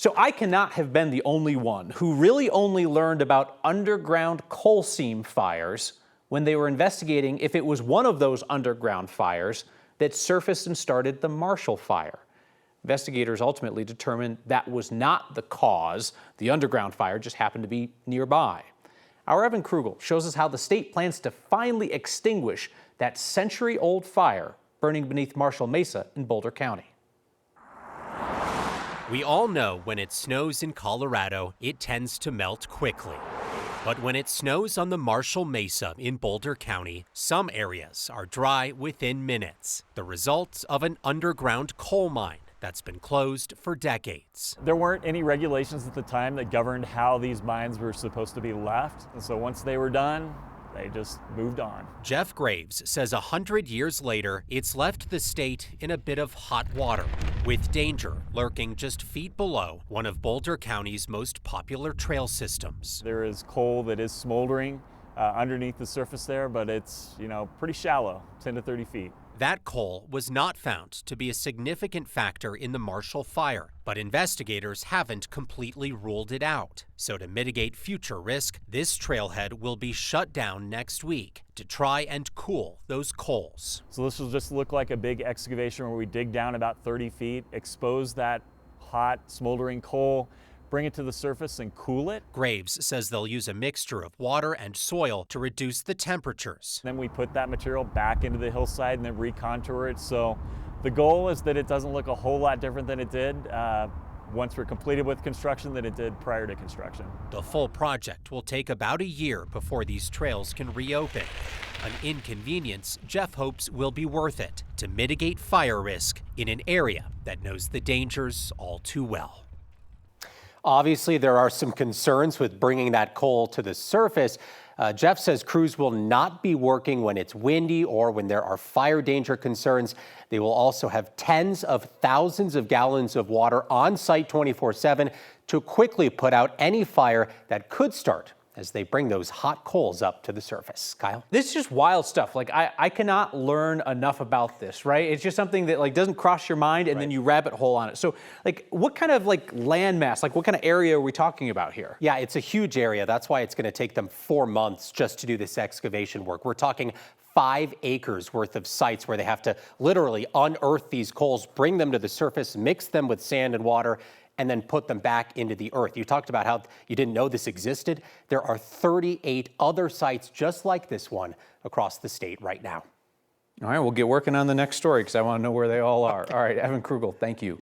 So I cannot have been the only one who really only learned about underground coal seam fires when they were investigating if it was one of those underground fires that surfaced and started the Marshall Fire. Investigators ultimately determined that was not the cause. The underground fire just happened to be nearby. Our Evan Krugel shows us how the state plans to finally extinguish that century-old fire burning beneath Marshall Mesa in Boulder County. We all know when it snows in Colorado, it tends to melt quickly. But when it snows on the Marshall Mesa in Boulder County, some areas are dry within minutes. The result of an underground coal mine that's been closed for decades. There weren't any regulations at the time that governed how these mines were supposed to be left. And so once they were done, they just moved on. Jeff Graves says 100 years later, it's left the state in a bit of hot water, with danger lurking just feet below one of Boulder County's most popular trail systems. There is coal that is smoldering underneath the surface there, but it's, pretty shallow, 10 to 30 feet. That coal was not found to be a significant factor in the Marshall Fire, but investigators haven't completely ruled it out. So to mitigate future risk, this trailhead will be shut down next week to try and cool those coals. So this will just look like a big excavation where we dig down about 30 feet, expose that hot, smoldering coal, bring it to the surface and cool it. Graves says they'll use a mixture of water and soil to reduce the temperatures. Then we put that material back into the hillside and then recontour it. So the goal is that it doesn't look a whole lot different than it did once we're completed with construction than it did prior to construction. The full project will take about a year before these trails can reopen. An inconvenience Jeff hopes will be worth it to mitigate fire risk in an area that knows the dangers all too well. Obviously, there are some concerns with bringing that coal to the surface. Jeff says crews will not be working when it's windy or when there are fire danger concerns. They will also have tens of thousands of gallons of water on site 24/7 to quickly put out any fire that could start as they bring those hot coals up to the surface. Kyle? This is just wild stuff. I cannot learn enough about this, right? It's just something that doesn't cross your mind and then you rabbit hole on it. So what kind of landmass, what kind of area are we talking about here? Yeah, it's a huge area. That's why it's going to take them 4 months just to do this excavation work. We're talking 5 acres worth of sites where they have to literally unearth these coals, bring them to the surface, mix them with sand and water, and then put them back into the earth. You talked about how you didn't know this existed. There are 38 other sites just like this one across the state right now. All right, we'll get working on the next story because I want to know where they all are. All right, Evan Krugel, thank you.